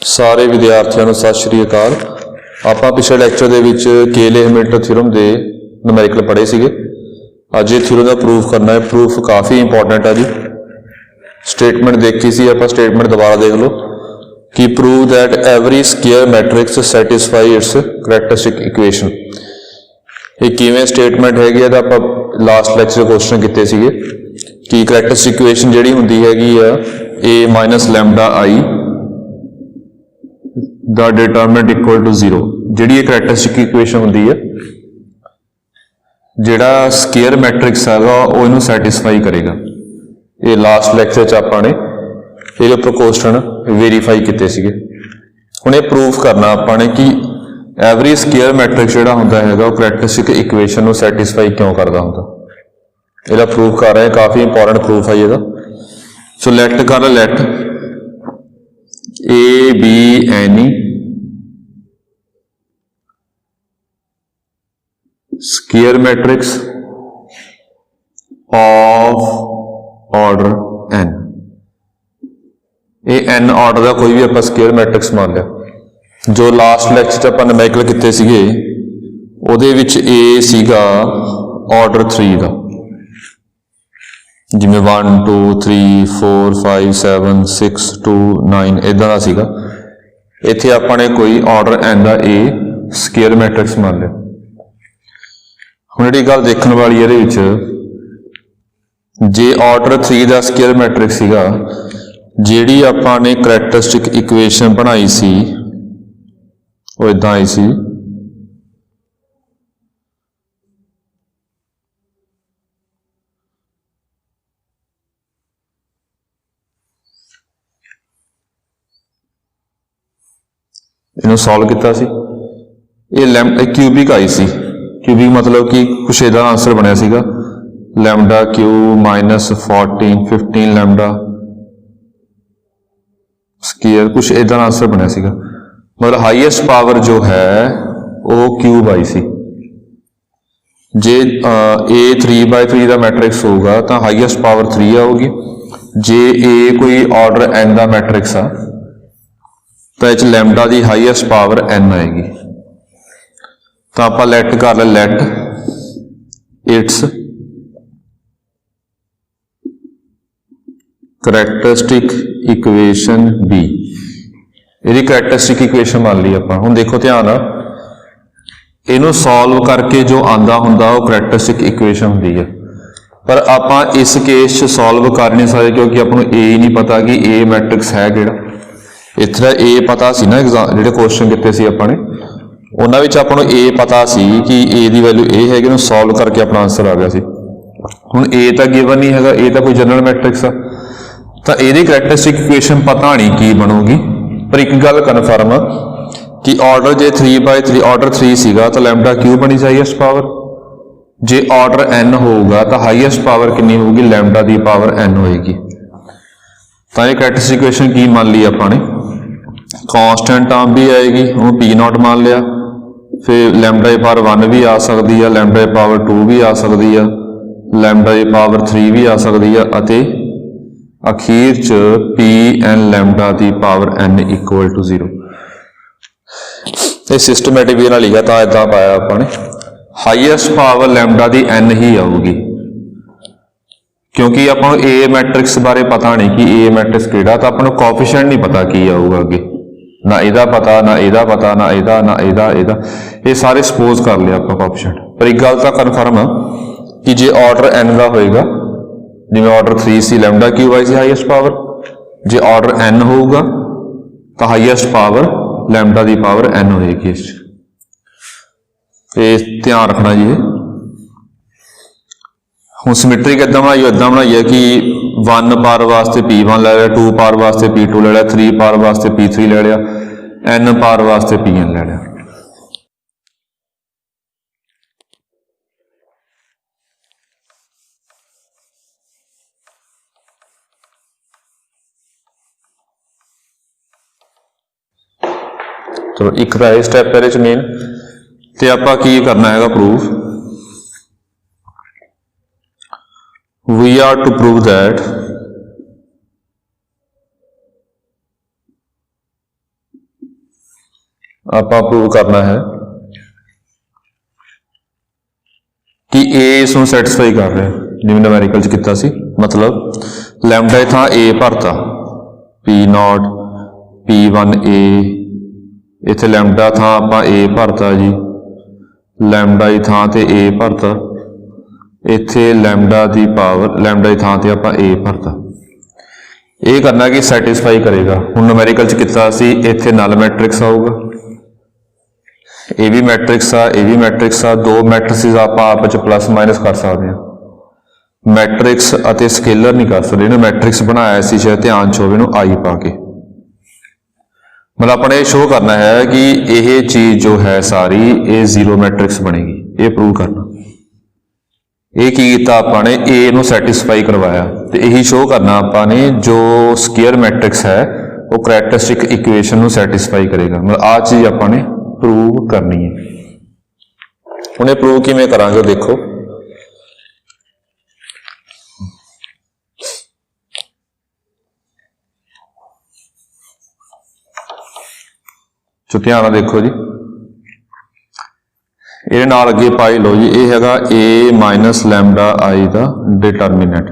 ਸਾਰੇ ਵਿਦਿਆਰਥੀਆਂ ਨੂੰ ਸਤਿ ਸ਼੍ਰੀ ਅਕਾਲ। ਆਪਾਂ ਪਿਛਲੇ ਲੈਕਚਰ ਦੇ ਵਿੱਚ ਕੇਲੇ-ਹੈਮਿਲਟਨ ਥਿਊਰਮ ਦੇ ਨੂਮੈਰੀਕਲ ਪੜ੍ਹੇ ਸੀਗੇ। ਅੱਜ ਇਹ ਥਿਊਰਮ ਦਾ ਪ੍ਰੂਫ ਕਰਨਾ ਹੈ। ਪ੍ਰੂਫ ਕਾਫੀ ਇੰਪੋਰਟੈਂਟ ਆ ਜੀ। ਸਟੇਟਮੈਂਟ ਦੇਖੀ ਸੀ ਆਪਾਂ, ਸਟੇਟਮੈਂਟ ਦੁਬਾਰਾ ਦੇਖ ਲਓ ਕਿ prove that every square matrix satisfy its characteristic equation. ਇਹ ਕਿਵੇਂ ਸਟੇਟਮੈਂਟ ਹੈਗੀ ਆ ਤਾਂ ਆਪਾਂ ਲਾਸਟ ਲੈਕਚਰ ਕੁਐਸਚਨ ਕੀਤੇ ਸੀਗੇ ਕਿ ਕਰੈਕਟਰਿਸਟਿਕ ਇਕੁਏਸ਼ਨ ਜਿਹੜੀ ਹੁੰਦੀ ਹੈਗੀ ਆ a ਮਾਈਨਸ ਲੈਮਡਾ i ਦਾ ਡਿਟਰਮਿਨੈਂਟ ਇਕੁਅਲ ਟੂ 0। ਜਿਹੜੀ ਇਹ ਕਰੈਕਟਰਿਸਟਿਕ ਇਕੁਏਸ਼ਨ ਹੁੰਦੀ ਹੈ, ਜਿਹੜਾ ਸਕੁਅਰ ਮੈਟ੍ਰਿਕਸ ਹੈਗਾ ਉਹ ਇਹਨੂੰ ਸੈਟਿਸਫਾਈ ਕਰੇਗਾ। ਇਹ ਲਾਸਟ ਲੈਕਚਰ 'ਚ ਆਪਾਂ ਨੇ ਇਹਦੇ ਉੱਪਰ ਕੁਐਸਚਨ ਵੈਰੀਫਾਈ ਕੀਤੇ ਸੀਗੇ। ਹੁਣ ਇਹ ਪ੍ਰੂਫ ਕਰਨਾ ਆਪਾਂ ਨੇ ਕਿ ਐਵਰੀ ਸਕੁਅਰ ਮੈਟ੍ਰਿਕਸ ਜਿਹੜਾ ਹੁੰਦਾ ਹੈਗਾ ਉਹ ਕਰੈਕਟਰਿਸਟਿਕ ਇਕੁਏਸ਼ਨ ਨੂੰ ਸੈਟਿਸਫਾਈ ਕਿਉਂ ਕਰਦਾ ਹੁੰਦਾ। ਇਹਦਾ ਪ੍ਰੂਫ ਕਰ ਰਹੇ, ਕਾਫੀ ਇੰਪੋਰਟੈਂਟ ਪ੍ਰੂਫ ਹੈ ਇਹਦਾ। ਸੋ ਲੈਟ ਕਰ light A be any square matrix of order n। ਇਹ n ਆਰਡਰ ਦਾ ਕੋਈ ਵੀ ਆਪਾਂ ਸਕੁਅਰ ਮੈਟ੍ਰਿਕਸ ਮੰਨ ਲਿਆ। ਜੋ ਲਾਸਟ ਲੈਕਚਰ 'ਚ ਆਪਾਂ ਨੂਮੈਰੀਕਲ ਕੀਤੇ ਸੀਗੇ ਉਹਦੇ ਵਿੱਚ A ਸੀਗਾ ਆਰਡਰ 3 ਦਾ, ਜਿਵੇਂ 1 2 3 4 5 7 6 2 9 ਇੱਦਾਂ ਦਾ ਸੀਗਾ। ਇੱਥੇ ਆਪਾਂ ਨੇ ਕੋਈ order n the A square matrix ਮੰਨ ਲਿਆ। ਹੁਣ ਜਿਹੜੀ ਗੱਲ ਦੇਖਣ ਵਾਲੀ ਇਹਦੇ ਵਿੱਚ, ਜੇ ਆਰਡਰ 3 ਦਾ ਸਕੁਅਰ ਮੈਟ੍ਰਿਕਸ ਸੀਗਾ, ਜਿਹੜੀ ਆਪਾਂ ਨੇ ਕਰੈਕਟਰਿਸਟਿਕ ਇਕੁਏਸ਼ਨ ਬਣਾਈ ਸੀ ਉਹ ਇੱਦਾਂ ਆਈ ਸੀ ਇਹਨੂੰ ਸੋਲਵ ਕੀਤਾ ਸੀ। ਇਹ ਕਿਊਬਿਕ ਆਈ ਸੀ। ਕਿਊਬਿਕ ਮਤਲਬ ਕਿ ਕੁਛ ਇਹਦਾ ਆਂਸਰ ਬਣਿਆ ਸੀਗਾ ਲੈਮਡਾ ਕਿਊ ਮਾਈਨਸ 15 ਲੈਮਡਾ ਸਕੁਅਰ, ਕੁਛ ਇਹਦਾ ਆਂਸਰ ਬਣਿਆ ਸੀਗਾ। ਮਤਲਬ ਹਾਈਐਸਟ ਪਾਵਰ ਜੋ ਹੈ ਉਹ ਕਿਊਬ ਆਈ ਸੀ। ਜੇ A 3/3 ਦਾ ਮੈਟ੍ਰਿਕਸ ਹੋਊਗਾ ਤਾਂ ਹਾਈਐਸਟ ਪਾਵਰ 3 ਆਊਗੀ। ਜੇ A ਕੋਈ ਆਰਡਰ n ਦਾ ਮੈਟ੍ਰਿਕਸ ਆ ਤਾਂ ਇਹ 'ਚ ਲੈਮਡਾ ਦੀ ਹਾਈਐਸਟ ਪਾਵਰ n ਆਏਗੀ। ਤਾਂ ਆਪਾਂ ਲੈਟ ਕਰ ਲੈ light it's characteristic equation B। ਇਹਦੀ ਕਰੈਕਟਰਿਸਟਿਕ ਇਕੁਏਸ਼ਨ ਮੰਨ ਲਈ ਆਪਾਂ। ਹੁਣ ਦੇਖੋ ਧਿਆਨ ਨਾਲ, ਇਹਨੂੰ ਸੋਲਵ ਕਰਕੇ ਜੋ ਆਂਦਾ ਹੁੰਦਾ ਉਹ ਕਰੈਕਟਰਿਸਟਿਕ ਇਕੁਏਸ਼ਨ ਹੁੰਦੀ ਹੈ। ਪਰ ਆਪਾਂ ਇਸ ਕੇਸ 'ਚ ਸੋਲਵ ਕਰ ਨਹੀਂ ਸਕਦੇ ਕਿਉਂਕਿ ਆਪਾਂ ਨੂੰ A ਹੀ ਨਹੀਂ ਪਤਾ ਕਿ A ਮੈਟ੍ਰਿਕਸ ਹੈ ਕਿਹੜਾ। ਇੱਥੇ ਦਾ A ਪਤਾ ਸੀ ਨਾ, ਜਿਹੜੇ ਕੁਐਸਚਨ ਕੀਤੇ ਸੀ ਆਪਾਂ ਨੇ ਉਹਨਾਂ ਵਿੱਚ ਆਪਾਂ ਨੂੰ A ਪਤਾ ਸੀ ਕਿ A ਦੀ ਵੈਲਿਊ ਇਹ ਹੈਗੀ, ਉਹਨੂੰ ਸੋਲਵ ਕਰਕੇ ਆਪਣਾ ਆਂਸਰ ਆ ਗਿਆ ਸੀ। ਹੁਣ A ਤਾਂ ਗਿਵਨ ਨਹੀਂ ਹੈਗਾ, A ਤਾਂ ਕੋਈ ਜਨਰਲ ਮੈਟ੍ਰਿਕਸ ਆ, ਤਾਂ ਇਹਦੀ ਕਰੈਕਟਰਿਸਟਿਕ ਇਕੁਏਸ਼ਨ ਪਤਾ ਨਹੀਂ ਕੀ ਬਣੂਗੀ। ਪਰ ਇੱਕ ਗੱਲ ਕਨਫਰਮ ਆ ਕਿ ਆਰਡਰ ਜੇ 3/3 ਆਰਡਰ 3 ਸੀਗਾ ਤਾਂ ਲੈਮਡਾ ਕਿਊ ਬਣੀ ਸੀ ਹਾਈਐਸਟ ਪਾਵਰ। ਜੇ ਆਰਡਰ n ਹੋਊਗਾ ਤਾਂ ਹਾਈਐਸਟ ਪਾਵਰ ਕਿੰਨੀ ਹੋਊਗੀ, ਲੈਮਡਾ ਦੀ ਪਾਵਰ n ਹੋਏਗੀ। ਤਾਂ ਇਹ ਕਰੈਕਟਰਿਸਟਿਕ ਇਕੁਏਸ਼ਨ ਕੀ ਮੰਨ ਲਈ ਆਪਾਂ ਨੇ, ਕਾਂਸਟੈਂਟ ਟਰਮ ਵੀ ਆਏਗੀ, ਉਹਨੂੰ P0 ਮੰਨ ਲਿਆ। ਫਿਰ ਲੈਮਡਾ ਦੀ ਪਾਵਰ 1 ਵੀ ਆ ਸਕਦੀ ਆ, ਲੈਮਡਾ ਦੀ ਪਾਵਰ 2 ਵੀ ਆ ਸਕਦੀ ਆ, ਲੈਮਡਾ ਦੀ ਪਾਵਰ 3 ਵੀ ਆ ਸਕਦੀ ਆ, ਅਤੇ ਅਖੀਰ 'ਚ Pn lambda the power n equal to 0। ਇਹ ਸਿਸਟਮੈਟਿਕ ਵੇ ਨਾਲ ਲਿਖਿਆ ਤਾਂ ਇੱਦਾਂ ਪਾਇਆ ਆਪਾਂ ਨੇ। ਹਾਈਐਸਟ ਪਾਵਰ ਲੈਮਡਾ ਦੀ n ਹੀ ਆਊਗੀ ਕਿਉਂਕਿ ਆਪਾਂ ਨੂੰ A ਮੈਟ੍ਰਿਕਸ ਬਾਰੇ ਪਤਾ ਨਹੀਂ ਕਿ A ਮੈਟ੍ਰਿਕਸ ਕਿਹੜਾ, ਤਾਂ ਆਪਾਂ ਨੂੰ ਕੋਐਫੀਸ਼ੀਐਂਟ ਨਹੀਂ ਪਤਾ ਕੀ ਆਊਗਾ ਅੱਗੇ। ਨਾ ਇਹਦਾ ਪਤਾ, ਨਾ ਇਹਦਾ ਪਤਾ, ਨਾ ਇਹਦਾ, ਨਾ ਇਹਦਾ। ਇਹ ਸਾਰੇ ਸਪੋਜ਼ ਕਰ ਲਿਆ ਆਪਾਂ ਕੋਐਫੀਸ਼ੀਐਂਟ। ਪਰ ਇੱਕ ਗੱਲ ਤਾਂ ਕਨਫਰਮ ਆ ਕਿ ਜੇ ਆਰਡਰ n ਦਾ ਹੋਏਗਾ, ਜਿਵੇਂ ਆਰਡਰ 3 ਸੀ ਲੈਮਡਾ ਕਿਊਬ ਆਈ ਸੀ ਹਾਈਐਸਟ ਪਾਵਰ, ਜੇ ਆਰਡਰ n ਹੋਊਗਾ ਤਾਂ ਹਾਈਐਸਟ ਪਾਵਰ ਲੈਮਡਾ ਦੀ ਪਾਵਰ n ਹੋਏਗੀ। ਇਸ 'ਚ ਇਹ ਧਿਆਨ ਰੱਖਣਾ ਜੀ। ਹੁਣ ਸਿਮੈਟ੍ਰਿਕ ਇੱਦਾਂ ਬਣਾਈ ਹੈ ਕਿ 1 ਪਾਵਰ ਵਾਸਤੇ P1 ਲੈ ਲਿਆ, 2 ਪਾਵਰ ਵਾਸਤੇ P2 ਲੈ ਲਿਆ, 3 ਪਾਵਰ ਵਾਸਤੇ P3 ਲੈ ਲਿਆ, n ਪਾਵਰ ਵਾਸਤੇ Pn ਲੈ ਲਿਆ। ਚਲੋ ਇੱਕ ਤਾਂ ਇਹ ਸਟੈਪ ਇਹਦੇ 'ਚ ਮੇਨ, ਤੇ ਆਪਾਂ ਕੀ ਕਰਨਾ ਹੈਗਾ proof. We are to prove that ਆਪਾਂ ਪ੍ਰੂਵ ਕਰਨਾ ਹੈ कि ए इसनूं सैटिस्फाई कर रहा है, जिवें न्यूमेरिकल च कीता सी। मतलब लैम्डा की थां ए भरता पी नॉट P1 A, इत्थे लैम्डा थां आपां ए भरता जी, लैम्डा की थां ते ए भरता, इत्थे लैम्डा की पावर लैम्डा की थां ते आपां ए भरता। ये करना कि सैटिस्फाई करेगा। हुण न्यूमेरिकल च कीता सी, इत्थे नल मैट्रिक्स आऊगा, ये भी मैट्रिक्स आ, ये भी मैट्रिक्स आ, दो मैट्रिक्स आप आपस प्लस माइनस कर सकते हैं। मैट्रिक्स अते स्केलर नहीं कर सकते, इन्हें मैट्रिक्स बनाया सी शायद ध्यान च होवे, आई पा के मतलब अपने शो करना है कि यह चीज जो है सारी ये जीरो मैट्रिक्स बनेगी, ये प्रूव करना। ये की कीता आपां ने ए नूं सैटिस्फाई करवाया, तो यही शो करना आपां ने जो स्केयर मैट्रिक्स है वो करैक्टरिस्टिक इक्वेशन नूं सैटिस्फाई करेगा। मतलब आ चीज आपां ने प्रूव करनी है। उन्हें प्रूव किवें करांगे देखो, तो ध्यान देखो जी, ये नाल अगे पाई लो जी, ये हैगा ए माइनस लैम्डा आई का डिटरमिनेंट,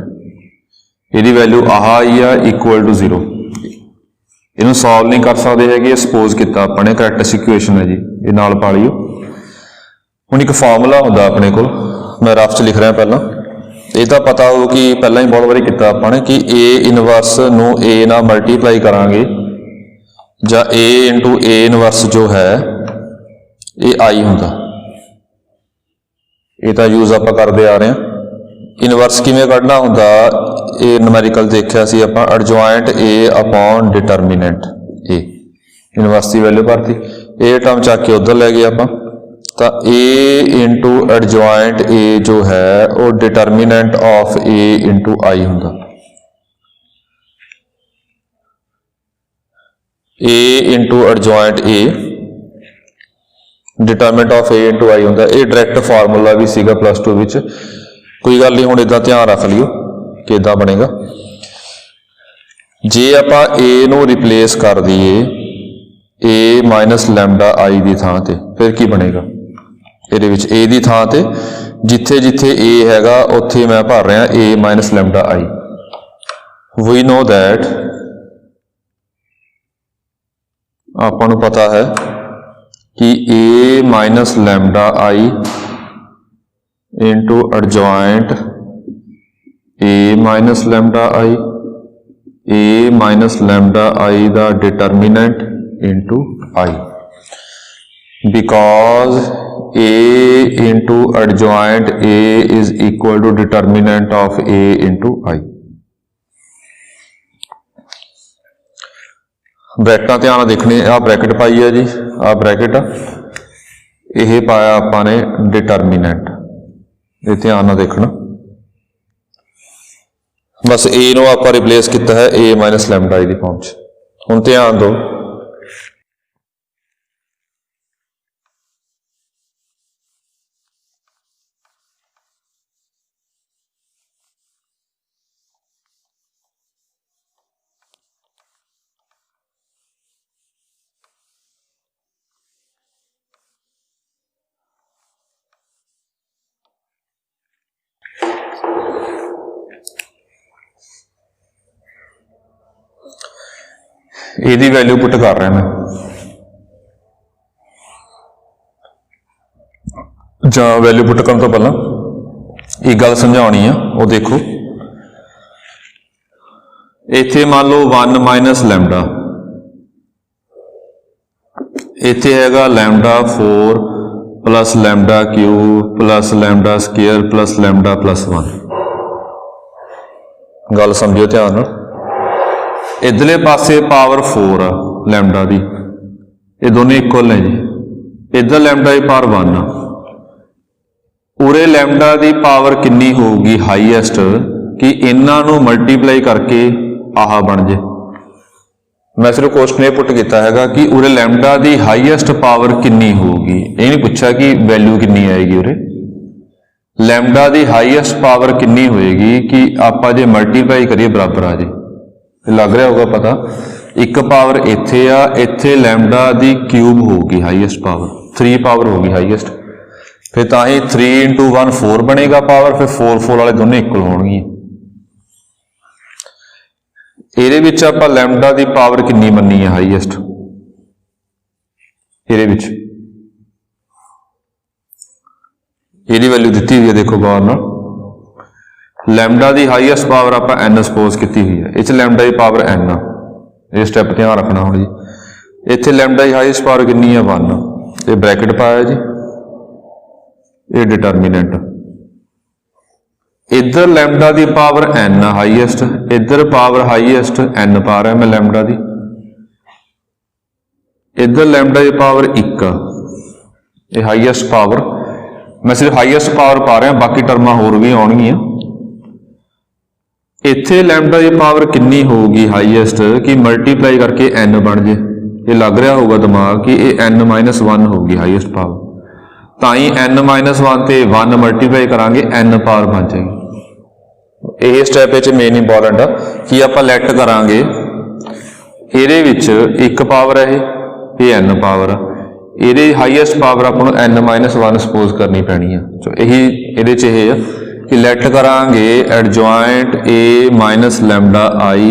यदि वैल्यू आह आई आ इक्वल टू 0। इन्हू सॉल्व नहीं कर सकते है, सपोज किया अपने करैक्टरिस्टिक इक्वेशन है जी, ये नाल पा लियो। हुण एक फॉर्मूला होंदा अपने को, मैं रफ च लिख रहा पहला, ये तो पता हो कि पहला ही बहुत बारी किया अपने कि ए इनवर्स नू ए नाल मल्टीप्लाई करांगे जां ए इंटू ए इनवर्स जो है ये आई हुंदा, ये तो यूज आप करते आ रहे हैं। इनवर्स किवें कढ़ना हुंदा, ये न्यूमेरिकल देखिया सी आपां, adjoint A upon determinant A, inverse की वैल्यू भरती, ए टर्म चक के उधर लै गए आपां, तो ए इंटू एडजॉइंट ए जो है वो determinant of A into I हुंदा, A into adjoint A determinant of A into I हुंदा। ये डायरैक्ट फार्मूला भी सीगा प्लस 2 विच, कोई गल नहीं, हुण इदां ध्यान रख लियो कि इदां बनेगा। जे आपां ए नूं रिप्लेस कर दईए ए माइनस लैम्डा आई की थां ते, फिर की बनेगा, इहदे विच ए की थां ते जिथे जिथे ए हैगा उत्थे मैं भर रहा A minus lambda I. We know that, आपां नूं पता है कि A minus lambda I into adjoint A minus lambda I, A minus lambda I दा determinant into I, because A into adjoint A is equal to determinant of A into I. ब्रैकेटां ध्यान देखने, आ bracket पाई है जी, आ bracket यह पाया आपां ने determinant, ये ध्यान ना देखना, बस ए नूं आपां रिप्लेस किया है ए माइनस लैम्डा आई की फॉर्म च। हुण ध्यान दो, ਇਹਦੀ वैल्यू पुट कर रहा मैं, ਜਾਂ वैल्यू पुट करने तो पहला एक गल समझानी है, वो देखो इत्थे मान लो 1 माइनस लैम्डा, इत्थे हैगा lambda 4 plus lambda cube plus lambda square plus lambda plus 1। गल समझो ध्यान नाल, इधरले पासे पावर 4 आ लैम्डा दी, ये दोनों इक्वल ने जी, इधर लैम्डा की पावर 1 आ, उरे लैम्डा की पावर कितनी होगी हाईएस्ट कि इन्हों मल्टीप्लाई करके आह बन जाए। मैं सिर्फ क्वेश्चन ये पुट किया है कि उरे लैम्डा की हाईएस्ट पावर कितनी होगी, ये नहीं पूछा कि वैल्यू कितनी आएगी, उरे लैम्डा की हाईएस्ट पावर कितनी होएगी कि आप जो मल्टीप्लाई करिए बराबर आ जाए। लग रहा होगा पता एक पावर इत्थे आ, इत्थे लैमडा दी क्यूब होगी हाईएस्ट पावर, 3 पावर होगी हाईएस्ट, फिर तां ही 3 × 1 4 बनेगा पावर, फिर 4 वाले दोनों इक्वल होणगी। ਇਹਦੇ ਵਿੱਚ ਆਪਾਂ ਲੈਮਡਾ ਦੀ ਪਾਵਰ ਕਿੰਨੀ ਮੰਨੀ ਹੈ ਹਾਈਐਸਟ, ਇਹਦੇ ਵਿੱਚ ਇਹਦੀ ਵੈਲਿਊ ਦਿੱਤੀ ਹੋਈ ਹੈ, ਦੇਖੋ ਗੌਰ ਨਾਲ। ਲੈਮਡਾ ਦੀ ਹਾਈਐਸਟ ਪਾਵਰ ਆਪਾਂ n ਸਪੋਜ਼ ਕੀਤੀ ਹੋਈ ਹੈ, ਇਹ 'ਚ ਲੈਮਡਾ ਦੀ ਪਾਵਰ n ਆ, ਇਹ ਸਟੈਪ ਧਿਆਨ ਰੱਖਣਾ ਹੁਣ ਜੀ। ਇੱਥੇ ਲੈਮਡਾ ਦੀ ਹਾਈਐਸਟ ਪਾਵਰ ਕਿੰਨੀ ਹੈ 1, ਇਹ ਬ੍ਰੈਕਟ ਪਾਇਆ ਜੀ, ਇਹ ਡਿਟਰਮੀਨੈਂਟ। इधर लैमडा की पावर n हाईएस्ट, इधर पावर हाईएस्ट n पा रहा मैं लैमडा की, इधर लैमडा की पावर 1, ये हाईएस्ट पावर, मैं सिर्फ हाईएस्ट पावर पा रहा, बाकी टर्मां होर भी आउणगियां। इत्थे लैमडा की पावर कितनी होगी हाईएस्ट कि मल्टीप्लाई करके n बन जाए, ये लग रहा होगा दिमाग कि ये n-1 होगी हाईएस्ट पावर, ताई n-1 ते 1 मल्टीप्लाई करांगे n पावर बन जाएगी। ਇਹ ਸਟੈਪ ਵਿੱਚ ਮੇਨ ਇੰਪੋਰਟੈਂਟ ਆ ਕਿ ਆਪਾਂ ਲੈਟ ਕਰਾਂਗੇ, ਇਹਦੇ ਵਿੱਚ 1 ਪਾਵਰ ਹੈ, ਇਹ n ਪਾਵਰ ਆ, ਇਹਦੇ ਹਾਈਐਸਟ ਪਾਵਰ ਆਪਾਂ ਨੂੰ n-1 ਸਪੋਜ਼ ਕਰਨੀ ਪੈਣੀ ਆ। ਸੋ ਇਹੀ ਇਹਦੇ 'ਚ ਇਹ ਆ ਕਿ ਲੈਟ ਕਰਾਂਗੇ adjoint a minus lambda i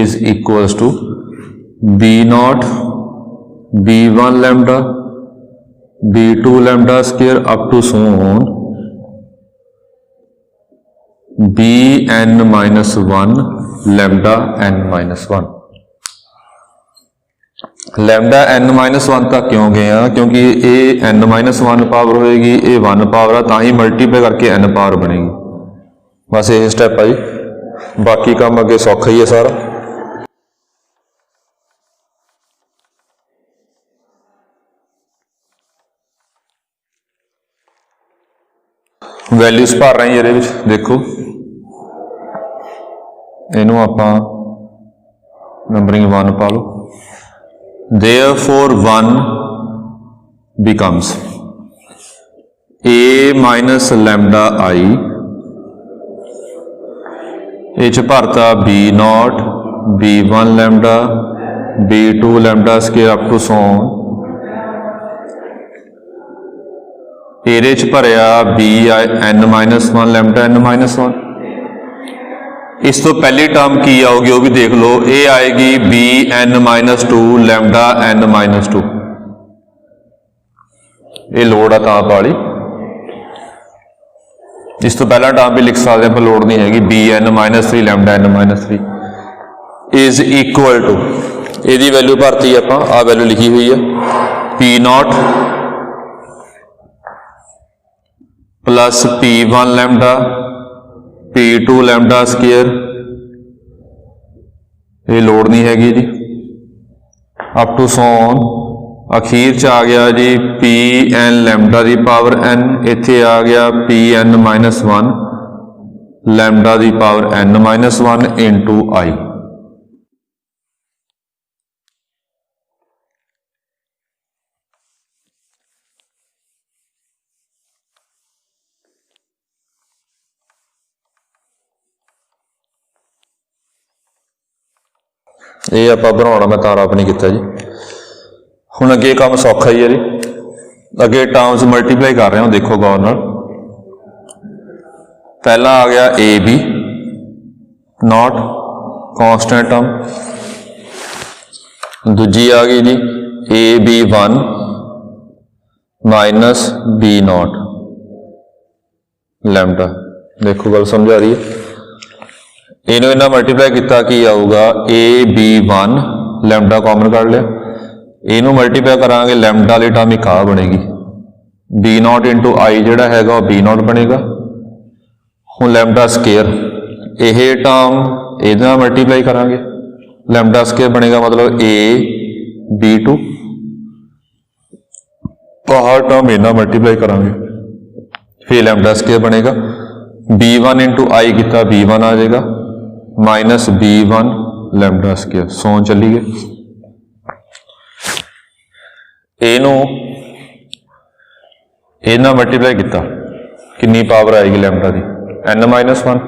is equals to b0 b1 lambda b2 lambda square up to so on bn-1 lambda n-1। Lambda n-1 तक क्यों गए हैं, क्योंकि ये n-1 पावर होएगी, ये 1 पावर है, तां ही मल्टीप्लाई करके n पावर बनेगी। बस ये स्टेप है जी, बाकी काम अगे सौखा ही है सारा। वैल्यूज भर रहे हैं ये, देखो इनू आप नंबरिंग 1 पा लो। Therefore 1 becomes a minus lambda I, ये भरता b0 b1 lambda b2 lambda square up to so on, ਇਹਦੇ 'ਚ ਭਰਿਆ bn-1 लैम्डा n-1। इस तो पहली टर्म की आओगी वो भी देख लो, ये आएगी bn-2 लैम्डा n-2, ये लोड है तां वाली। इस तो पहला टर्म भी लिख सकते हैं पर लोड नहीं हैगी, bn-3 lambda n-3 is equal to, यदी वैल्यू भरती आप आ वैल्यू लिखी हुई है p0 plus p1 lambda p2 lambda square, ये लोड नहीं हैगी जी, अप टू सो ऑन। अखीर च आ गया जी pn लैम्डा की पावर n, इत्थे आ गया pn-1 लैम्डा की पावर n-1 इंटू आई। ये आप बनाना मैं तारा अपनी किया जी। हुण अगे काम सौखा ही है जी, अगे टर्म्स मल्टीप्लाई कर रहे हो, देखो गौर नाल। पहला आ गया A B naught constant term, दूजी आ गई जी ab1 माइनस b0 लैम्डा। देखो गल समझ आ रही है, इनू इन्ना मल्टीप्लाई किया कि आऊगा ab1 लैम्डा कॉमन कर लिया, इनू मल्टीप्लाई करांगे लैम्डा वाली टर्म एक आ बनेगी b0 इंटू आई जोड़ा है b0 बनेगा। हुण लैम्डा स्केयर यह टर्म ये मल्टीप्लाई करांगे, लैम्डा स्केयर बनेगा मतलब a b2, हर टर्म इन्ना मल्टीप्लाई करांगे, फिर लैम्डा स्केयर बनेगा b1 इंटू आई किया b1 आ जाएगा माइनस b1 लैम्डा स्केयर, सो चली गए। इनू इन्ना मल्टीप्लाई किया कितनी पावर आएगी लैम्डा की n-1,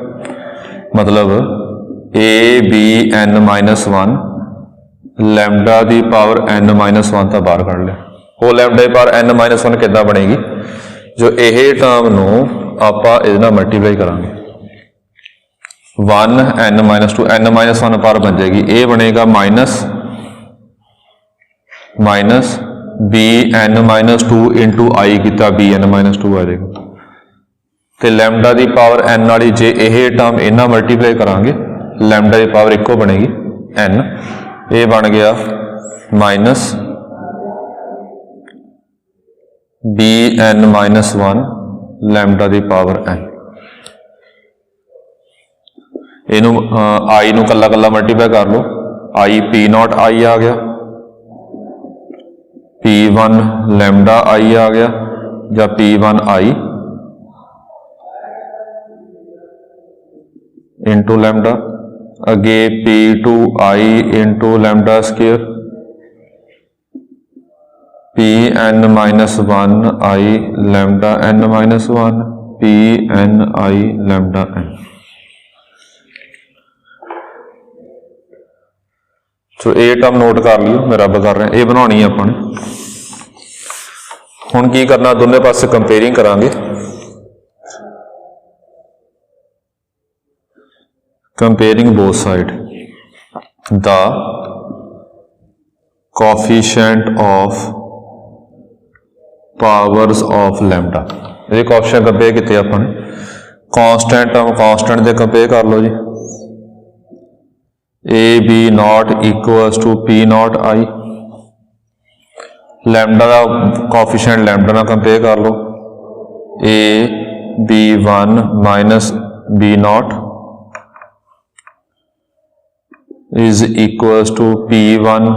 मतलब a b n-1 लैम्डा की पावर n-1 तो बाहर कढ़ लिया। वो लैम्डा की पावर n-1 कितना बनेगी, जो यह टर्म नूं आपां इहदे नाल मल्टीप्लाई करांगे 1 n-2 n-1 पावर बन जाएगी। ये बनेगा माइनस बी n-2 इंटू आई किता बी n-2 आ जाएगा। तो लैम्डा की पावर n वाली जे यह टर्म इन्ना मल्टीप्लाई करांगे लैम्डा की पावर इको बनेगी n। ये बन गया माइनस बी n-1 लैम्डा की पावर n। इनू आई नू कला कला मल्टीप्लाई कर लो, आई पी नॉट आई आ गया, P1 लैम्डा आई आ गया या P1 आई इंटू लैम्डा, अगे P2 आई इंटू लैम्डा स्केयर, Pn-1 आई लैम्डा n-1 Pn आई लैम्डा n। सो ये टर्म नोट कर लियो, मैं रब कर रहा, ये बनानी है अपने। हुण की करना, दोनों पासे कंपेयरिंग करांगे। Comparing both side the coefficient of powers of lambda. ये कोफिशिएंट कंपेयर किए अपने, कॉन्स्टेंट टर्म कॉन्स्टेंट दे कंपेयर कर लो जी। A B naught equals to P naught I, lambda का कोफिशिएंट लैम्डा ना कंपेयर कर लो, A B one minus B naught is equals to P one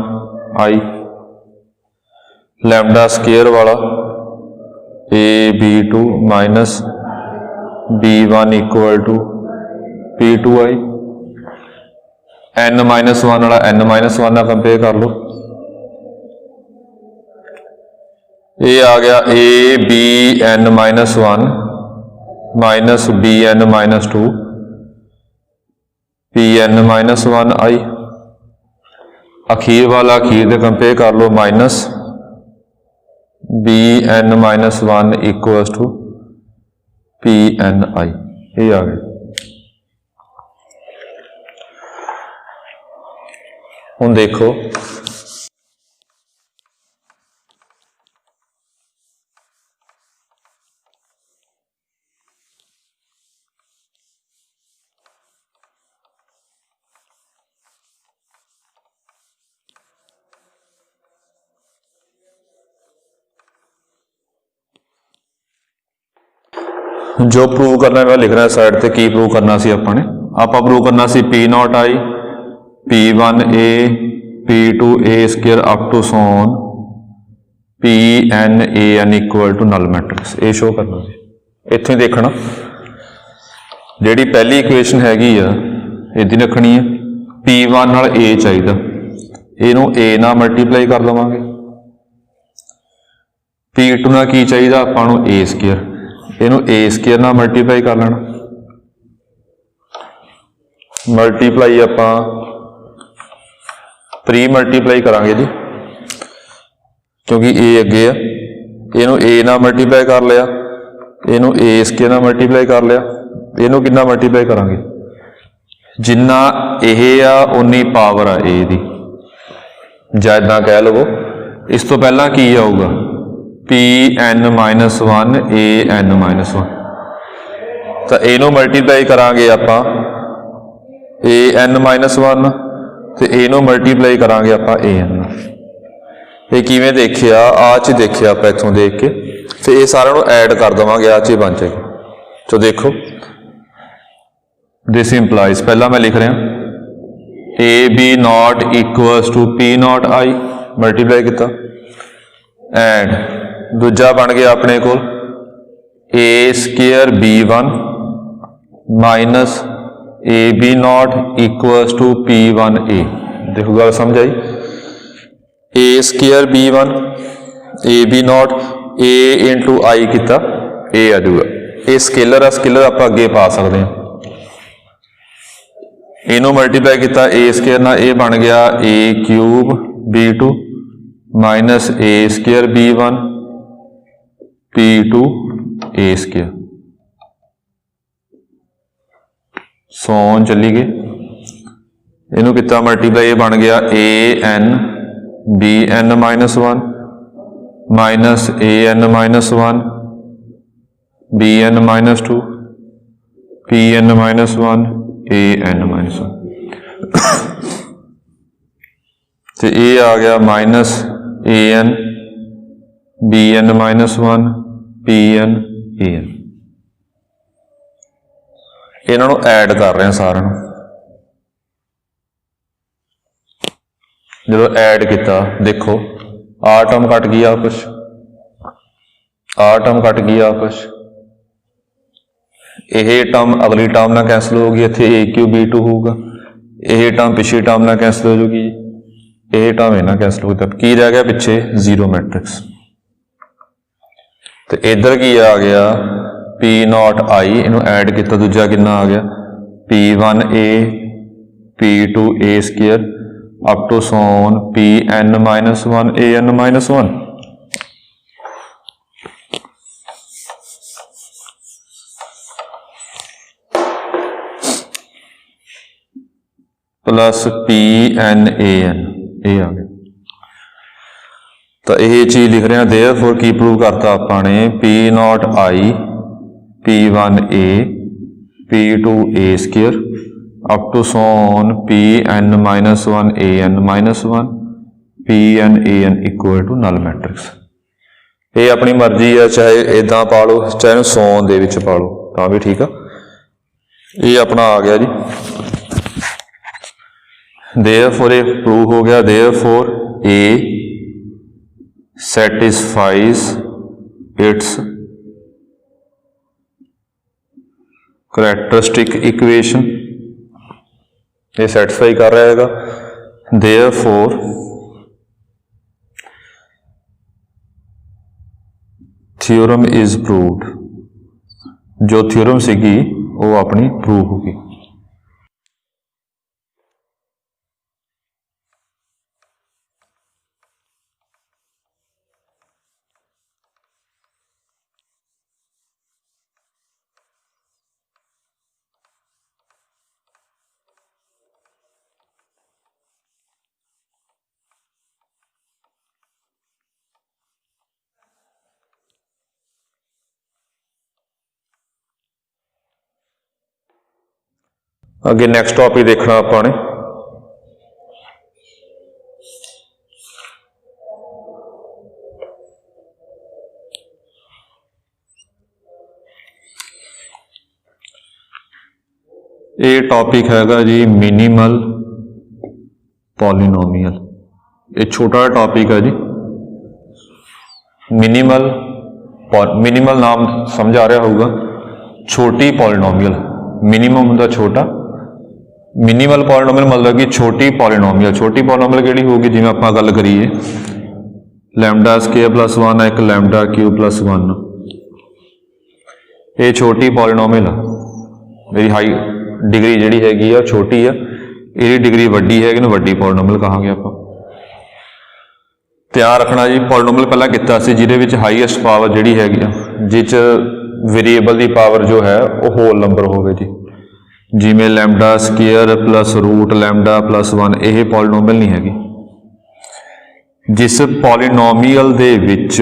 I, lambda square वाला A B two minus B one equal to P two I, n-1 वाला n-1 ना compare कर लो, ये आ गया ए B n-1 minus B n-2 Pn-1 I, अखीर वाला अखीर दे कंपेयर कर लो minus Bn-1 equals to Pn I, ये आ गया। हुण देखो जो प्रूव करना मैं लिख रहा साइड ते, की प्रूव करना सी अपने, आप प्रूव करना सी p naught I P1 a P2 a square up to so on Pn an equal to null matrix, ये शो करना सी। इत्थों देखना जिहड़ी पहली इक्वेशन हैगी आ इदी रखनी है, P1 नाल A चाहिए, इनू A नाल मल्टीप्लाई कर देवांगे, P2 नाल की चाहिए आपां नूं A स्केयर, इनू A स्केयर नाल मल्टीप्लाई कर लेना, मल्टीप्लाई आपां प्री मल्टीप्लाई करांगे जी, क्योंकि A अगे है, इनू A नाल मल्टीप्लाई कर लिया, इनू A स्केयर नाल मल्टीप्लाई कर लिया, इनू कितना मल्टीप्लाई करांगे, जिन्ना यह आ उन्नी पावर आ A दी, जां इदां कह लवो। इस तो पहला की आऊगा Pn-1 An-1, तो इनू मल्टीप्लाई करांगे आपां An-1 तो इनू मल्टीप्लाई करांगे आपां An। ये किवें देखिया, आ च देखिया आप इत्थों देख के, तो ये सारा ऐड कर देवांगे, आ च बन जाएगा। तो देखो दिस इंप्लाइज, पहला मैं लिख रहा A B naught equals to P naught I multiply किया, एंड दूजा बन गया अपने को A square B1 minus A B naught equals to P1A। देखो गल समझ आई, A square B1 A B naught A into I किया, ए आ जाऊगा, ये स्केलर आ, स्केलर आप अगे पा सकते हैं, ਇਹਨੂੰ ਮਲਟੀਪਲਾਈ ਕੀਤਾ ए ਸਕੁਏਅਰ ਨਾਲ, ਇਹ ਬਣ ਗਿਆ a cube b2 minus a square b1 p2 a square, ਸੌਣ ਚੱਲੀ ਗਏ। ਇਹਨੂੰ ਕੀਤਾ ਮਲਟੀਪਲਾਈ, ਇਹ ਬਣ ਗਿਆ an bn minus 1 minus an minus 1 bn minus 2 pn minus 1 an minus 1 तो ये आ गया minus an bn minus 1 pn an। इन्हां नूं ऐड कर रहे हैं सारे, जो ऐड किया देखो आ टर्म कट गई आपस, आ टर्म कट गई आपस, यह टर्म अगली टर्म ना कैंसल होगी, इत्थे ए क्यू b2 होगा, यह टर्म पिछली टर्म ना कैंसल हो जाएगी, यह टर्म इन्ना कैंसल होगी, तब की रह गया पिछे जीरो मैट्रिक्स। तो इधर की आ गया पी नॉट आई, इनू ऐड किया दूजा कितना आ गया p1a p2 a square up to so on pn minus 1 an minus 1। Plus pn an, ये आ गया। तो यह चीज लिख रहे हैं देयरफॉर की प्रूव करता आपने p नॉट आई p1a p2 a square up to so on pn minus 1 an minus 1 pn an equal to null matrix. ये अपनी मर्जी है, चाहे इदा पा लो चाहे सोन दे विच पा लो तां भी ठीक है। ये अपना आ गया जी, देयरफॉर ये प्रूव हो गया, देयरफॉर ए satisfies its characteristic equation, ये सेटिस्फाई कर रहा है। देयरफॉर थ्योरम इज प्रूव्ड, जो थ्योरम सीगी वो अपनी प्रूव होगी। अगे नैक्सट टॉपिक देखना आपने, ये टॉपिक हैगा जी मिनिमल पॉलिनोमियल। ये छोटा टॉपिक है जी, मिनिमल नाम समझ आ रहा होगा, छोटी पॉलिनोमियल, मिनिमम होता छोटा, मिनिमल पॉलिनोमियल मतलब कि छोटी पॉलिनोमियल। छोटी पॉलिनोमियल केड़ी होगी, जिवें आपां गल करिए लैम्डा स्क्वायर प्लस 1 है, एक लैम्डा क्यूब प्लस 1, ये छोटी पॉलिनोमियल है। मेरी हाई डिग्री जिहड़ी हैगी आ छोटी है, ये डिग्री वड्डी है, इहनूं वड्डी पॉलिनोमियल कहांगे आपां। ध्यान रखना जी, पॉलिनोमियल पहला किता सी जिहदे विच हाईएस्ट पावर जिहड़ी हैगी आ, जिस वेरीएबल की पावर जो है वो होल नंबर होवे जी, जिमें lambda square plus root lambda plus 1, यह पॉलिनोमियल नहीं हैगी। जिस पॉलिनोमियल दे विच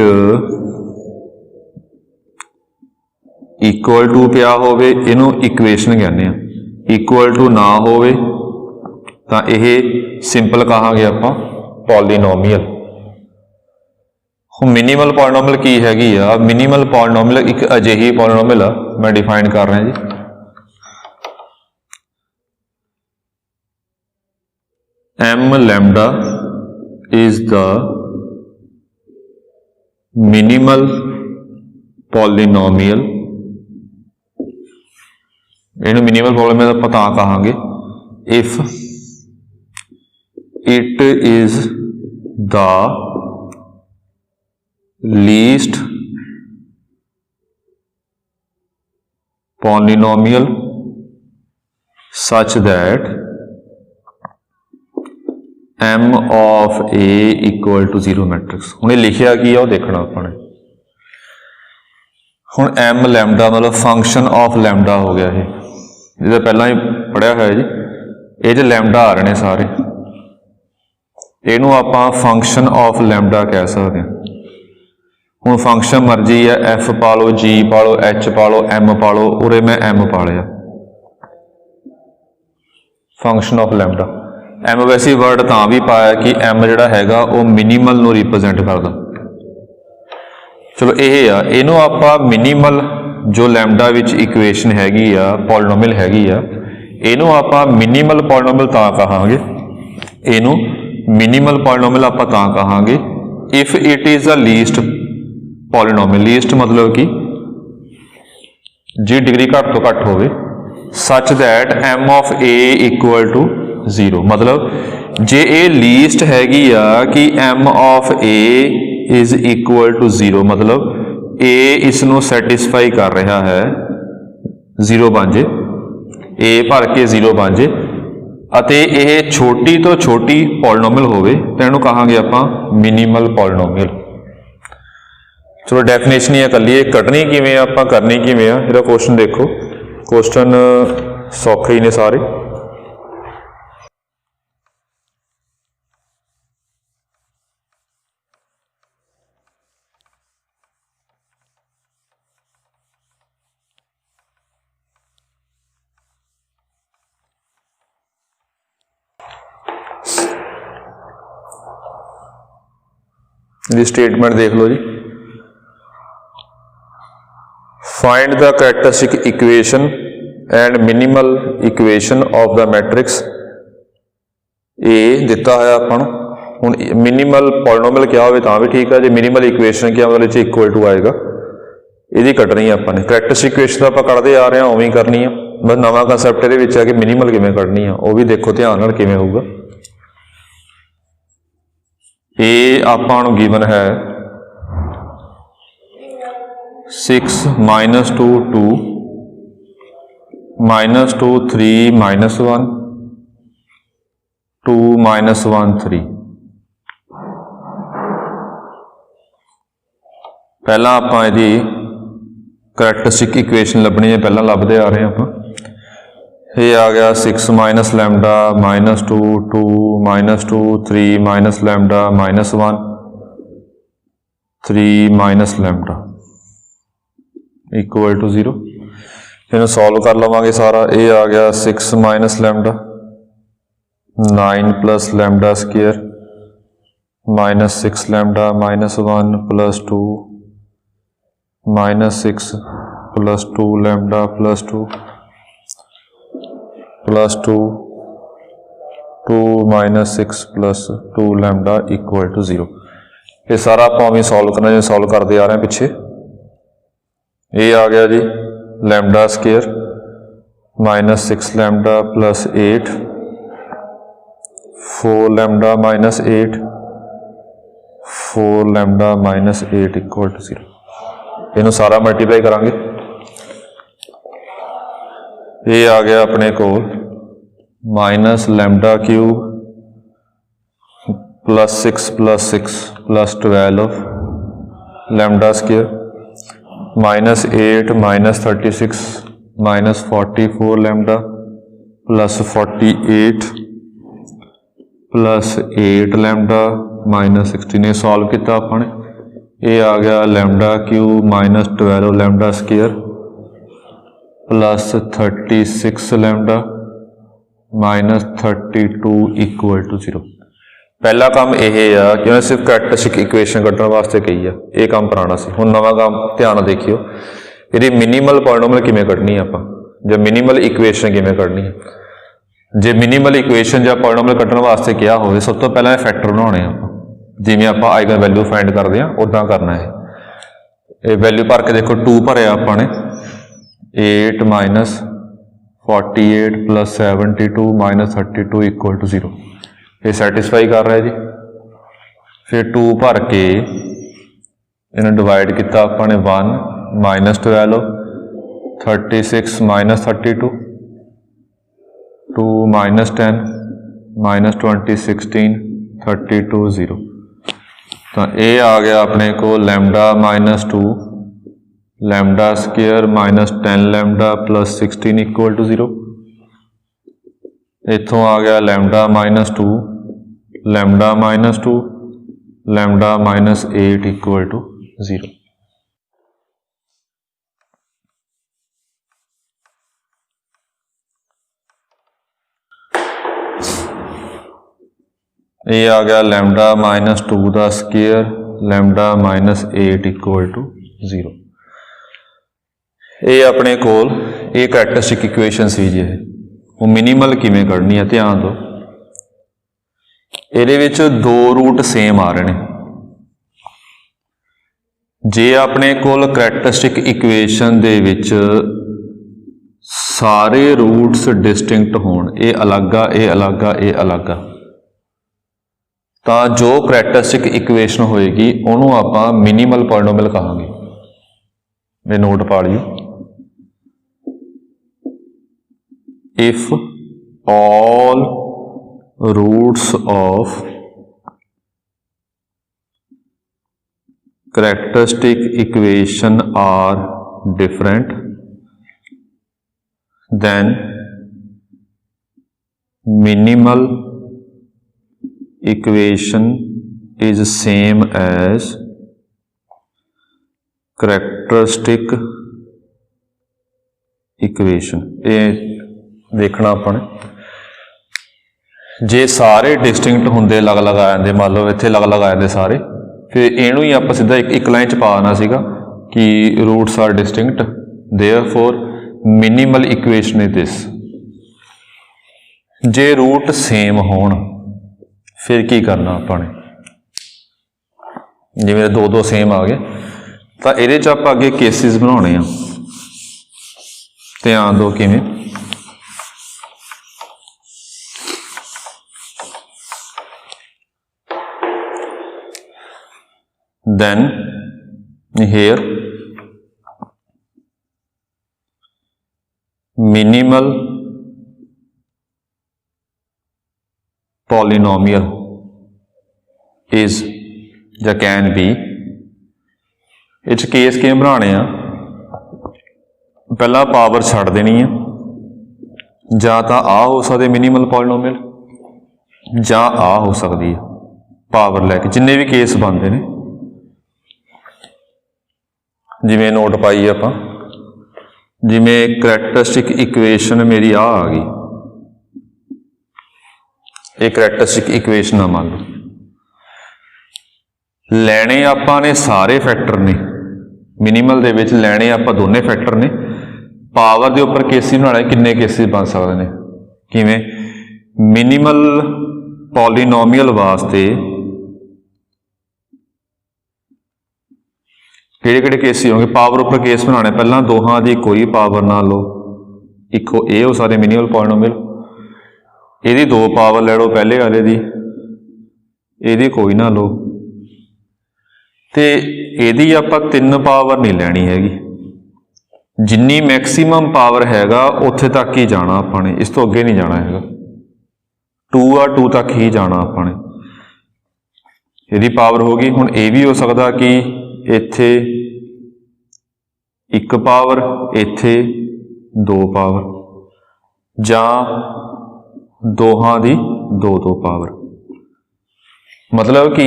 इक्वल टू पिया होवे इनू इक्वेशन कहने हैं, इक्वल टू ना होवे तां यह सिंपल कहांगे आपां पॉलिनोमियल। मिनिमल पॉलिनोमियल की हैगी आ, मिनिमल पॉलिनोमियल एक अजिही पॉलिनोमियल आ, मैं डिफाइन कर रहा जी। m lambda is the minimal polynomial, इन्हें मिनिमल पॉलिनोमियल पता कहांगे if it is the least polynomial such that m of A equal to 0 matrix. हुण लिखिया की है वो देखना अपने। हुण एम लैमडा मतलब फंक्शन ऑफ लैमडा हो गया ये, जिहदा पहला ही पढ़िया है जी। ये जो लैमडा आ रहे हैं सारे, इनू आपां फंक्शन ऑफ लैमडा कह सकते हैं। हुण फंक्शन मर्जी है, एफ पा लो, जी पा लो, एच पा लो, एम पा लो, उरे मैं एम पा लिया, फंक्शन ऑफ लैमडा। एम वैसे वर्ड तां भी पाया कि एम जिहड़ा हैगा वो मिनीमल नूं रिप्रजेंट करदा। चलो ये आ, इनू आपां मिनीमल जो लैमडा विच इक्वेशन हैगी आ, पॉलिनोमियल हैगी आ, इनू आपां मिनीमल पॉलिनोमियल तां कहांगे, इनू मिनीमल पॉलिनोमियल आपां तां कहांगे if it is a least polynomial. Least मतलब कि जी डिग्री घट तो घट होवे, such that M of A equal to 0। मतलब जे ए लीस्ट हैगी आ कि M of A is equal to 0, मतलब ए इसनों सैटिस्फाई कर रहा है, 0 बन जे, ए भर के 0 बन जे, अते यह छोटी तो छोटी पॉलिनोमियल होवे तो इहनूं कहांगे आपां मिनीमल पॉलिनोमियल। चलो डेफिनेशन ही कली है, कटनी किवें आपां करनी किवें आ, इहदा क्वेश्चन देखो। क्वेश्चन सौखे ही ने सारे। जी स्टेटमेंट देख लो जी। Find the characteristic equation and minimal equation of the matrix A दिता है अपन। हुण मिनिमल पॉलिनोमियल क्या हो तां भी ठीक है, जो मिनिमल इक्वेशन क्या मतलब इक्वल टू आएगा, यदि कटनी है अपन ने। कैरेक्टरिस्टिक इक्वेशन तो आप कढ़ते आ रहे हैं उवें करनी है, बस नवा कंसैप्ट ये है कि मिनिमल किवें कढ़नी है, वो भी देखो ध्यान नाल किवें होऊगा। ए आपां नूं गिवन है 6 - 2 2 -2 3 -1 2 -1 3। पहला आपां इहदी करैक्टरिस्टिक इक्वेशन लभनी है, पहला लभदे आ रहे हैं आपां। ये आ गया 6 - lambda -2 2 -2 3 lambda -1 3 lambda equal to 0। इन्हें सॉल्व कर लवांगे सारा। ये आ गया 6 - lambda 9 + lambda square -6 lambda -1 + 2 -6 + 2 lambda +2 +2 2 -6 + 2 lambda equal to 0। ये सारा आप अभी सॉल्व करना, जो सॉल्व करते आ रहे हैं पिछे। ये आ गया जी lambda square -6 lambda +8 4 lambda -8 4 lambda -8 equal to 0। इनू सारा मल्टीप्लाई करांगे। ये आ गया अपने को -lambda cube +6 + 6 + 12 lambda square -8 -36 -44 lambda +48 +8 lambda -16। Solve किया अपने। ये आ गया lambda cube -12 lambda square +36 lambda -32 equal to 0। पहला काम यह है कि उन्हें सिर्फ कैरेक्टरिस्टिक इक्वेशन कढ़ने वास्ते कही है, ये काम पुराना सी। हुण नवा काम ध्यान देखियो, यदि मिनीमल पॉलिनोमियल किवें कढ़नी है आपां, जो मिनीमल इक्वेशन किवें कढ़नी है। जे मिनीमल इक्वेशन या पॉलिनोमियल कढ़ने वास्ते क्या हो, सब तो पहला फैक्टर बनाने आपां, जिवें आपां आइगन वैल्यू फाइंड करते हैं उदां करना है। ये वैल्यू भर के देखो 2 भरिया आपां ने 8 - 48 + 72 - 32 इक्वल टू 0। ये सैटिस्फाई कर रहा है जी। फिर 2 भर के इन्हें डिवाइड किया अपने 1 -12 36 - 32 2 - 10 -20 16 32 0। तो ये आ गया अपने को lambda -2 lambda square -10 lambda plus 16 equal to 0। इतों आ गया lambda -2 lambda -2 lambda -8 equal to 0। ये आ गया लैम्डा -2 का स्केयर लैम्डा -8 इक्वल टू 0। ये अपने कोल ये करैक्टरिस्टिक इक्वेशन सी जी वो मिनीमल किवें कढ़नी है ध्यान दो। ਇਹਦੇ ਵਿੱਚ दो रूट सेम आ रहे हैं। जे अपने कोल करैक्टरिस्टिक इक्वेशन दे विच सारे रूट्स डिस्टिंक्ट होण, ये अलग आ ये अलग आ ये अलग आ, तो जो करैक्टरिस्टिक इक्वेशन होएगी उन्होंने आपां मिनीमल पॉलिनोमियल कहांगे। मैं नोट पा लियो, if all roots of characteristic equation are different then minimal equation is same as characteristic equation। ये देखना अपन जे सारे डिस्टिंक्ट होंदे अलग अलग आ जाते, मान लो इत्थे अलग अलग आ जाते सारे, फिर इनू ही आप सीधा एक लाइन च पाना सीगा कि roots are distinct therefore minimal equation is this. जे रूट सेम होण फिर की करना अपने, जिवें दो दो सेम आ गए तो ये आप अगे केसिस बनाने आ। ध्यान दो किवें, then here minimal polynomial is या can be। इस केस किवें बनाने आ, पहला पावर छड़ देनी है, जां तां आ हो सकदे मिनीमल पॉलिनोमियल जां आ हो सकती है पावर लैके, जिन्ने भी केस बनते हैं जिमें नोट पाई आप, जिमें करैक्टरिस्टिक इक्वेशन मेरी आ गई, एक करैक्टरिस्टिक इक्वेशन आ मान लो, लैने आपां ने सारे फैक्टर ने मिनीमल दे विच लैने आपां दोने फैक्टर ने, पावर दे उपर केसी बनाना, किन्ने केसिस बन सकते हैं किवें मिनीमल पॉलीनोमियल वास्ते किहड़े केस होंगे, पावर उपर केस बनाने, पहला दोहां दी कोई पावर ना लो, इको ए हो सारे मिनीमल पॉलिनोमियल, ਇਹਦੀ दो पावर ले लो पहले वाले दी, ਇਹਦੀ कोई ना लो, तो ਇਹਦੀ ਆਪਾਂ 3 पावर नहीं लैनी हैगी, जिन्नी मैक्सीमम पावर हैगा उत्थे तक ही जाना अपने, इस तो अगे नहीं जाना हैगा, 2 आ 2 तक ही जाना अपने। ਇਹਦੀ पावर होगी हुण ये भी हो सकता कि इत्थे 1 पावर इत्थे 2 पावर जां दोहां दी 2 पावर, मतलब कि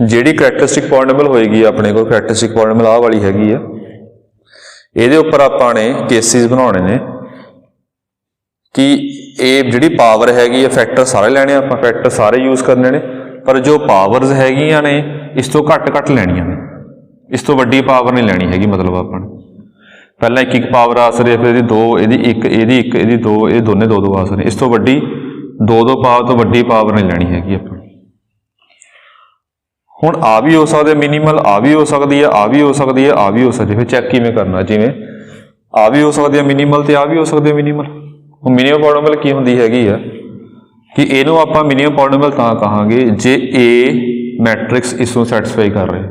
जिहड़ी करैक्टरिस्टिक पॉलिनोमियल होएगी अपने को, करैक्टरिस्टिक पॉलिनोमियल आ वाली हैगी आ, इहदे उपर आपां ने केसिस बनाने ने कि ये जिहड़ी पावर हैगी फैक्टर सारे लैने, आपां फैक्टर सारे यूज़ करने ने, पर जो पावर्स हैगियां ने इस तो घट लैनियां ने, इस तो वड्डी पावर नहीं लैनी हैगी, मतलब अपन पहला 1 पावर आ सकती है, फिर 2 1 1 2 ये दोने 2 आ सकते, इस तो वड्डी 2 पावर तो वड्डी पावर नहीं लैनी हैगी अपन। हुण आ भी हो सकता मिनीमल, आ भी हो सकती है, आ भी हो सकती है, आ भी हो सकती है, फिर चैक किवें करना, जिवें आ भी हो सकती है मिनीमल तो आ भी हो सकती है मिनीमल। हुण मिनीमल पॉलिनोमियल की हुंदी हैगी है कि इहनूं आपां मिनीमम पॉलिनोमियल तां कहांगे जे ए मैट्रिक्स इसनूं सैटिस्फाई कर रहे,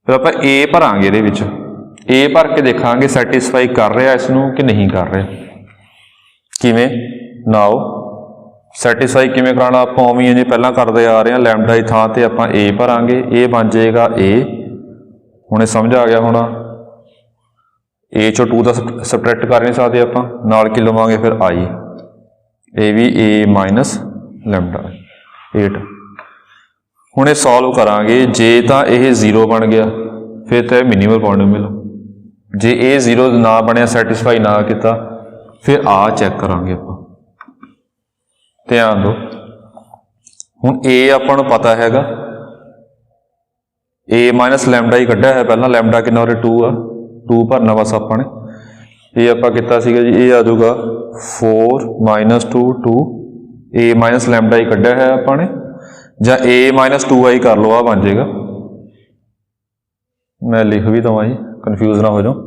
फिर आप ए भरांगे, ये विच ए भर के देखांगे सैटिस्फाई कर रहा इसनूं कि नहीं कर रहा। किवें नाउ ਸੈਟੀਸਫਾਈ ਕਿਵੇਂ ਕਰਾਉਣਾ ਆਪਾਂ ਉਵੇਂ ਹੀ ਜੇ ਪਹਿਲਾਂ ਕਰਦੇ ਆ ਰਹੇ ਹਾਂ ਲੈਮਡਾ ਦੀ ਥਾਂ ਤੇ ਆਪਾਂ a ਭਰਾਂਗੇ, ਇਹ ਬਣ ਜਾਏਗਾ a। ਹੁਣ ਇਹ ਸਮਝ ਆ ਗਿਆ ਹੋਣਾ, a ਚੋਂ 2 ਦਾ ਸਬਟਰੈਕਟ ਕਰ ਨਹੀਂ ਸਕਦੇ ਆਪਾਂ, ਨਾਲ ਕੀ ਲਵਾਂਗੇ ਫਿਰ i, ਇਹ ਵੀ a ਮਾਈਨਸ ਲੈਮਡਾ 8। ਹੁਣ ਇਹ ਸੋਲਵ ਕਰਾਂਗੇ, ਜੇ ਤਾਂ ਇਹ 0 ਬਣ ਗਿਆ ਫਿਰ ਤਾਂ ਇਹ ਮਿਨੀਮਲ ਪੋਲੀਨੋਮੀਅਲ, ਜੇ ਇਹ 0 ਨਾ ਬਣਿਆ ਸੈਟਿਸਫਾਈ ਨਾ ਕੀਤਾ ਫਿਰ ਆ ਚੈੱਕ ਕਰਾਂਗੇ ਆਪਾਂ। ਧਿਆਨ ਦਿਓ, ਹੁਣ a ਆਪਾਂ ਨੂੰ ਪਤਾ ਹੈਗਾ, a ਮਾਈਨਸ ਲੈਮਡਾ ਹੀ ਕੱਢਿਆ ਹੈ ਪਹਿਲਾਂ, ਲੈਮਡਾ ਕਿੰਨਾ ਉਰੇ 2 ਆ, 2 ਭਰਨਾ ਬਸ ਆਪਾਂ ਨੇ। ਇਹ ਆਪਾਂ ਕੀਤਾ ਸੀਗਾ ਜੀ, ਇਹ ਆ ਜਾਊਗਾ 4 ਮਾਈਨਸ 2 2, a ਮਾਈਨਸ ਲੈਮਡਾ ਹੀ ਕੱਢਿਆ ਹੈ ਆਪਾਂ ਨੇ, ਜਾਂ a ਮਾਈਨਸ 2i ਕਰ ਲਓ, ਆ ਬਣ ਜਾਏਗਾ। ਮੈਂ ਲਿਖ ਵੀ ਦਵਾਂ ਜੀ, ਕਨਫਿਊਜ਼ ਨਾ ਹੋ ਜਾਓ।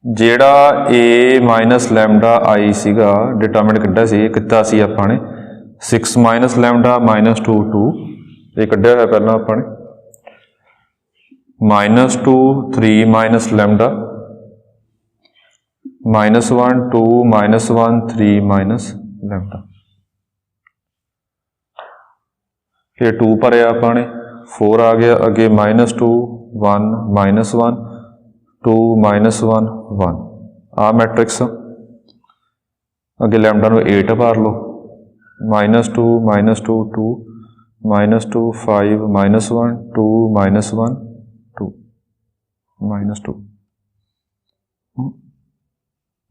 ਜਿਹੜਾ a ਮਾਈਨਸ ਲੈਮਡਾ i ਸੀਗਾ ਡਿਟਰਮਿਨੈਂਟ ਕੱਢਿਆ ਸੀ, ਇਹ ਕੀਤਾ ਸੀ ਆਪਾਂ ਨੇ 6 ਮਾਈਨਸ ਲੈਮਡਾ ਮਾਈਨਸ 2 2, ਇਹ ਕੱਢਿਆ ਹੋਇਆ ਪਹਿਲਾਂ ਆਪਾਂ ਨੇ, minus 2 3 minus lambda minus 1 2 minus 1 3 minus lambda, ਫਿਰ 2 ਭਰਿਆ ਆਪਾਂ ਨੇ, 4 ਆ ਗਿਆ, ਅੱਗੇ ਮਾਈਨਸ 2 1 ਮਾਈਨਸ 1 2 ਮਾਈਨਸ 1 1, ਆ ਮੈਟ੍ਰਿਕਸ। ਅੱਗੇ ਲੈਮਡਾ ਨੂੰ 8 ਭਰ ਲਓ, minus 2 minus 2 2 minus 2 5 minus 1 2 minus 1 2 minus 2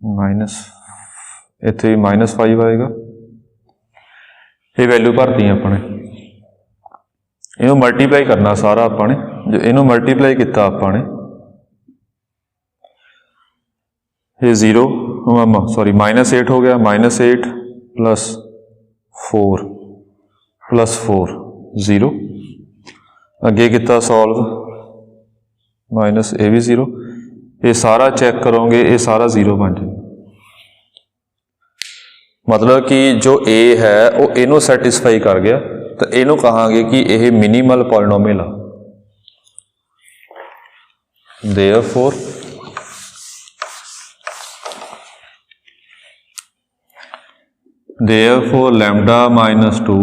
minus, ਇੱਥੇ ਵੀ ਮਾਈਨਸ 5 ਆਏਗਾ। ਇਹ ਵੈਲਿਊ ਭਰਤੀ ਆਪਾਂ ਨੇ, ਇਹਨੂੰ ਮਲਟੀਪਲਾਈ ਕਰਨਾ ਸਾਰਾ ਆਪਾਂ ਨੇ, ਜੋ ਇਹਨੂੰ ਮਲਟੀਪਲਾਈ ਕੀਤਾ ਆਪਾਂ ਨੇ, ਇਹ 0 ਸੌਰੀ ਮਾਈਨਸ 8 ਹੋ ਗਿਆ, ਮਾਈਨਸ 8 प्लस 4 प्लस 4 0, अगे किता सॉल्व माइनस ए भी 0, ये सारा चेक करोगे ये सारा 0 बन जाएगा। मतलब कि जो ए है वो इनू सैटिस्फाई कर गया, तो इनू कहांगे कि यह मिनिमल पॉलिनोमियल है। Therefore lambda minus 2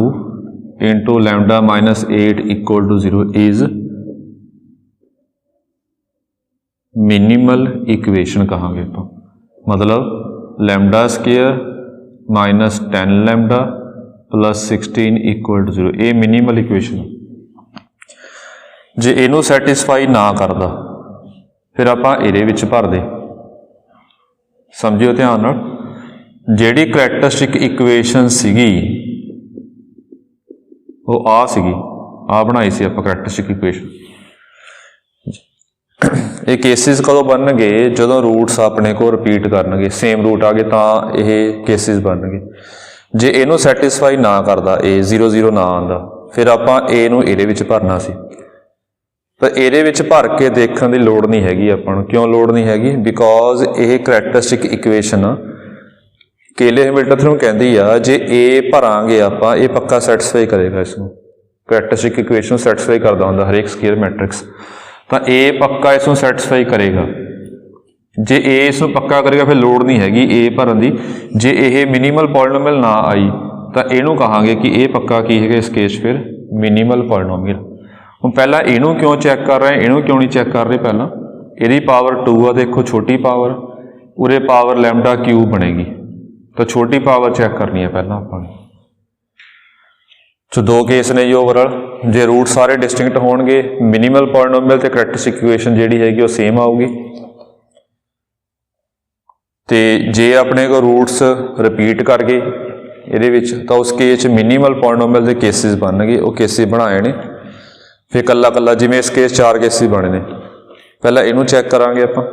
into lambda minus 8 equal to 0 is minimal equation कहांगे अपन। मतलब lambda square minus 10 lambda plus 16 equal to 0, ये मिनिमल इक्वेशन। जे इनू सैटिस्फाई ना करदा फिर आपां इहदे विच भर दे। समझियो ध्यान नाल, जिहड़ी करैक्टरिस्टिक इक्वेशन सीगी वो आ सीगी, आ बनाई सी आपां करैक्टरिस्टिक इक्वेशन। ये केसिस कदों बननगे जदों रूट्स अपने को रिपीट करनगे, सेम रूट आ गए तो यह केसिस बननगे। जे इनू सैटिस्फाई ना करदा ए 0 0 ना आंदा फिर आपां ए नू इहदे विच भरना सी, पर इहदे विच भर के देखण दी लोड़ नहीं हैगी आपां नूं। क्यों लोड़ नहीं हैगी? बिकॉज ये करैक्टरिस्टिक इक्वेशन केले हैमिल्टन नूं कहंदी आ, जे ए भरांगे आपां ये पक्का सैटिस्फाई करेगा इसनूं। करैक्टरिस्टिक इक्वेशन सैटिस्फाई करदा हुंदा हर एक स्केयर मैट्रिक्स, तो ए पक्का इसनूं सैटिस्फाई करेगा। जे ए इसनूं पक्का करेगा फिर लोड़ नहीं हैगी ए भरन दी। जे ये मिनिमल पॉलिनोमियल ना आई तो इहनूं कहांगे कि ये पक्का की है इस केस फिर मिनिमल पॉलिनोमियल। हुण पहला इहनूं क्यों चैक कर रहे हैं, इहनूं क्यों नहीं चैक कर रहे? पहला इहदी पावर 2 आ, देखो छोटी पावर, उरे पावर लैम्डा क्यूब बनेगी, तो छोटी पावर चैक करनी है पहला आपां। तो दो केस ने जी ओवरऑल, जे रूट सारे डिस्टिंक्ट होणगे मिनिमल पॉलिनोमियल ते करैक्टरिस्टिक इक्वेशन जिहड़ी हैगी वो सेम आऊगी। ते जे अपने को रूट्स रिपीट कर गए इहदे विच तो उस केस मिनिमल पॉलिनोमियल के केसिस बनणगे, वो केसिस बनाए ने। फिर कल्ला कल्ला जिवें इस केस 4 केसिस बने ने, पहला इनू चैक करांगे आपां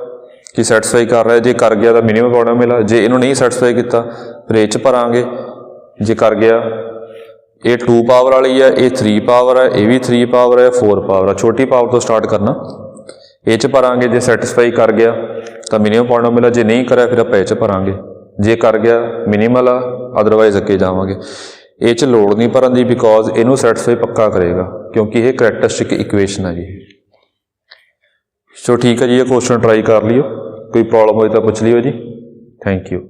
कि सैटिस्फाई कर रहा है। जे कर गया तो मिनिमल पॉलिनोमियल है, जे इनू नहीं सैटिस्फाई किया फिर इह च भरांगे। जे कर गया ये 2 पावर वाली है, ये 3 पावर है, ये भी 3 पावर है, 4 पावर है। छोटी पावर तो स्टार्ट करना, ये च भरांगे। जे सैटिस्फाई कर गया तो मिनिमम पॉलिनोमियल है, जे नहीं करा फिर आप ये च भरांगे। जे कर गया मिनिमल आ, अदरवाइज अगे जावांगे। ये च लोड़ नहीं भरन दी, बिकॉज इनू सैटिस्फाई पक्का करेगा क्योंकि ये करैक्टरिस्टिक इक्वेशन है जी। सो ठीक है जी, ये क्वेश्चन ट्राई कर लियो, कोई प्रॉब्लम हो तो पूछ लियो जी। Thank you.